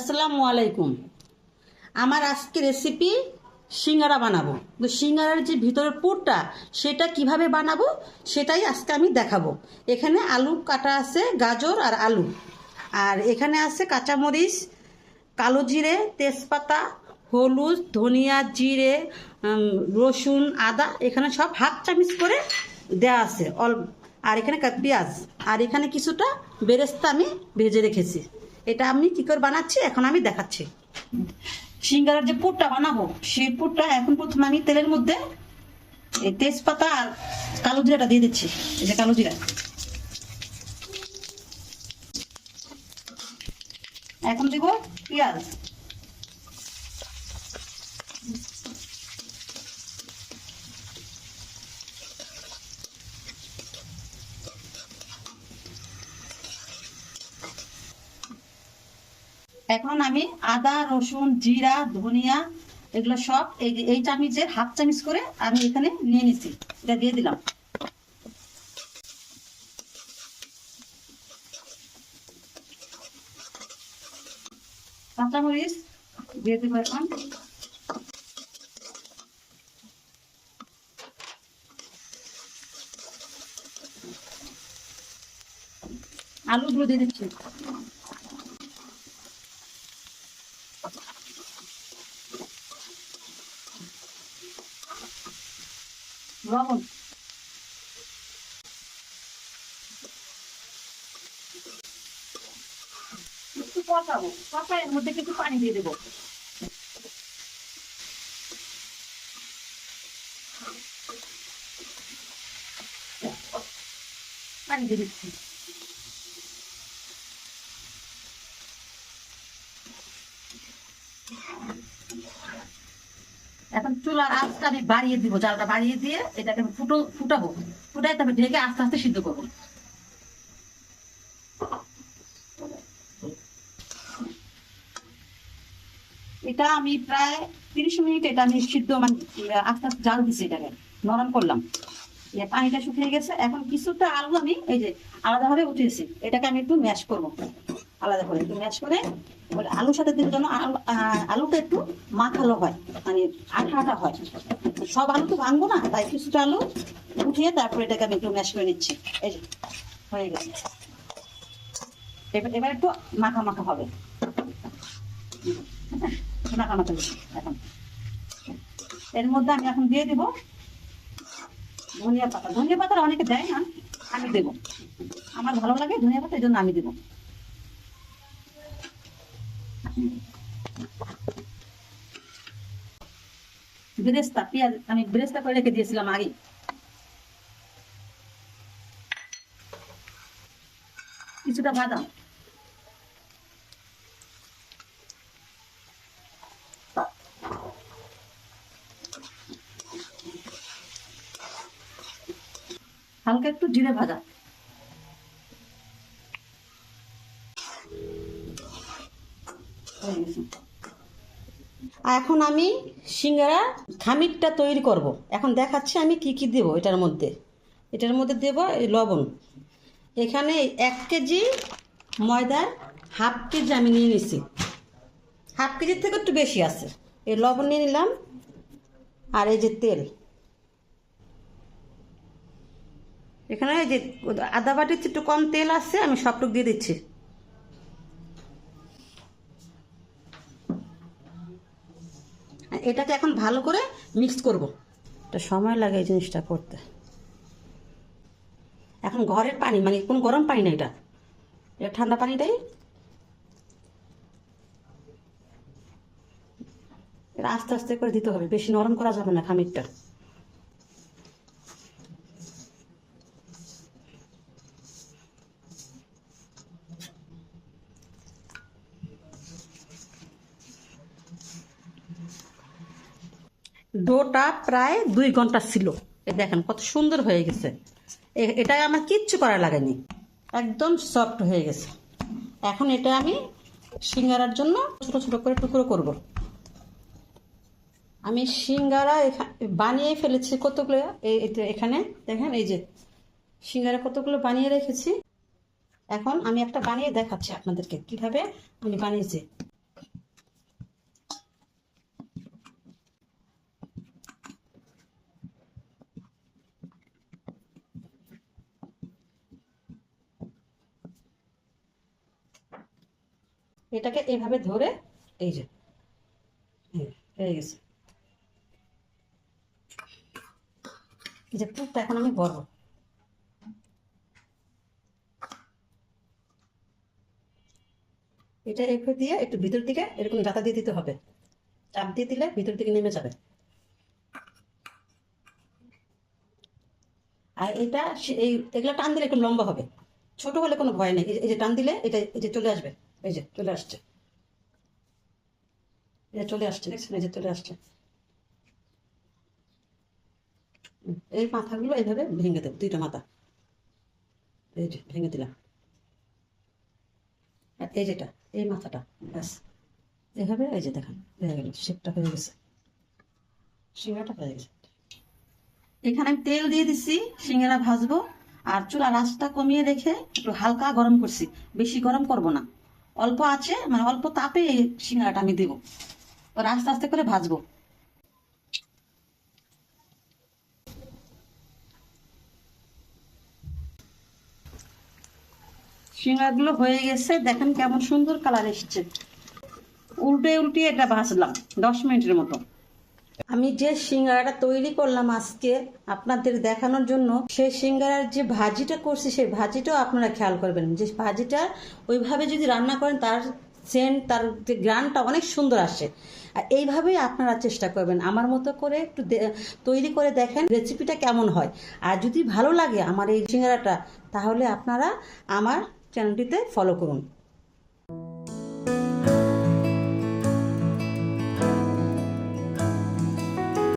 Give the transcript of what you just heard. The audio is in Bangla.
আসসালামু আলাইকুম। আমার আজকে রেসিপি সিঙ্গারা বানাবো। তো সিঙ্গারার যে ভিতরের পুরটা সেটা কিভাবে বানাবো সেটাই আজকে আমি দেখাবো। এখানে আলু কাটা আছে, গাজর আর আলু, আর এখানে আছে কাঁচামরিচ, কালো জিরে, তেজপাতা, হলুদ, ধনিয়া, জিরে, রসুন, আদা, এখানে সব হাফ চামচ করে দেওয়া আছে আর এখানে পেঁয়াজ, আর এখানে কিছুটা বেরেস্তা আমি ভেজে রেখেছি। এটা আমি কী করে বানাচ্ছি এখন আমি দেখাচ্ছি। সিঙ্গারার যে পুরটা বানাবো সেই পুরটা এখন প্রথমে আমি তেলের মধ্যে এই তেজপাতা আর কালো জিরাটা দিয়ে দিচ্ছি। এই যে কালো জিরা, এখন দেব পেঁয়াজ, এখন আমি আদা, রসুন, জিরা, ধনিয়া এগুলো সব এই চামচের হাফ চামচ করে আমি এখানে নিয়ে নিচ্ছি, এটা দিয়ে দিলাম। কাঁচামরিচ দিয়ে দেবো এখন, আলুগুলো দিয়ে দিচ্ছি, লবণ, একটু কষাবো, কষায় এর মধ্যে কিছু পানি দিয়ে দেবো। পানি দিয়ে দিচ্ছি। এখন চুলার আঁচটা আমি বাড়িয়ে দিব, জালটা বাড়িয়ে দিয়ে এটাকে আমি ফুটাবো, ফুটাই তবে ঢেকে আস্তে আস্তে সিদ্ধ করবো। এটা আমি প্রায় 30 মিনিট এটা আমি সিদ্ধ মানে আস্তে আস্তে জাল দিচ্ছি, এটাকে নরম করলাম, পানিটা শুকিয়ে গেছে। এখন কিছুটা আলু আমি এই যে আলাদাভাবে উঠিয়েছি, এটাকে আমি একটু ম্যাশ করবো, আলাদা করে একটু ম্যাশ করে আলুর সাথে দিলে যেন আলুটা একটু মাখালো হয়, মানে আঠা আঠা হয়। সব আলু তো ভাঙবো না, তাই কিছুটা আলু উঠিয়ে তারপরে এটাকে আমি একটু ম্যাশ করে নিচ্ছি। এই যে হয়ে গেছে, এবার একটু মাখা মাখা হবে, মাখা মাখা। এখন এর মধ্যে আমি এখন দিয়ে দিব ধনিয়া পাতা। ধনিয়া পাতা অনেকে দেয় না, আমি দেবো, আমার ভালো লাগে ধনিয়া পাতা, এই জন্য আমি দেবো। বেরেস্তা, পেঁয়াজ আমি বেরেস্তা করে রেখে দিয়েছিলাম আগে, কিছুটা বাদাম, হালকা একটু জিরে ভাজা, এখন আমি সিঙ্গারা খামিরটা তৈরি করব। এখন দেখাচ্ছি আমি কি কি দেব এটার মধ্যে। এটার মধ্যে দেব লবণ, এখানে 1 কেজি ময়দার হাফ কেজি আমি নিয়ে নিছি, হাফ কেজির থেকে একটু বেশি আছে। এই লবণ নিয়ে নিলাম, আর এই যে তেল, এখানে এই যে আদা বাটির একটু কম তেল আছে, আমি সবটুকু দিয়ে দিচ্ছি। এটাকে এখন ভালো করে মিক্স করব, এটা সময় লাগে এই জিনিসটা করতে। এখন ঘরের পানি, মানে কোন গরম পানি না, এটা ঠান্ডা পানিটাই, এটা আস্তে আস্তে করে দিতে হবে, বেশি নরম করা যাবে না খামিরটা। ডোটা প্রায় 2 ঘন্টা ছিল, এই দেখেন কত সুন্দর হয়ে গেছে। এটা আমার কিচ্ছু করা লাগেনি, একদম সফট হয়ে গেছে। এখন এটা আমি সিঙ্গারার জন্য ছোট ছোট করে টুকরো করব। আমি সিঙ্গারা বানিয়ে ফেলেছি কতগুলো, এখানে দেখেন এই যে সিঙ্গারা কতগুলো বানিয়ে রেখেছি। এখন আমি একটা বানিয়ে দেখাচ্ছি আপনাদেরকে কিভাবে আমি বানিয়েছি। এটাকে এইভাবে ধরে, এই যে হয়ে গেছে। এই যে পুরটা এখন আমি ভরবো। এটা এইভাবে দিয়ে একটু ভিতর দিকে এরকম গাঁথা দিয়ে দিতে হবে, চাপ দিয়ে দিলে ভিতর দিকে নেমে যাবে। আর এটা এই এগুলো টান দিলে একটু লম্বা হবে, ছোট হলে কোনো ভয় নেই। এই যে টান দিলে এটা এই যে চলে আসবে, এই যে চলে আসছে, এই যে চলে আসছে, দেখছেন এই যে চলে আসছে। এই মাথাগুলো এইভাবে ভেঙে দেব, দুইটা মাথা এই যে ভেঙে দিলাম। আর এই যেটা এই মাথাটা, ব্যাস এইভাবে এই যে দেখেন হয়ে গেল, শেপটা হয়ে গেছে, সিঙ্গাটা হয়ে গেছে। এখানে আমি তেল দিয়ে দিচ্ছি, সিঙ্গারা ভাজবো। আর চুলা আঁচটা কমিয়ে রেখে একটু হালকা গরম করছি, বেশি গরম করব না, অল্প আছে মানে অল্প তাপে এই সিঙ্গারাটা আমি দেবো, আর আস্তে আস্তে করে ভাজবো। সিঙ্গারাগুলো হয়ে গেছে, দেখেন কেমন সুন্দর কালার এসছে। উল্টে উল্টে এটা ভাজলাম 10 মিনিটের মতো। আমি যে সিঙ্গারাটা তৈরি করলাম আজকে আপনাদের দেখানোর জন্য, সেই সিঙ্গারার যে ভাজিটা করছি সেই ভাজিটাও আপনারা খেয়াল করবেন, যে ভাজিটা ওইভাবে যদি রান্না করেন তার সেন্ট, তার যে গ্রানটা অনেক সুন্দর আসে। আর এইভাবেই আপনারা চেষ্টা করবেন, আমার মতো করে একটু তৈরি করে দেখেন রেসিপিটা কেমন হয়। আর যদি ভালো লাগে আমার এই সিঙ্গারাটা, তাহলে আপনারা আমার চ্যানেলটিতে ফলো করুন।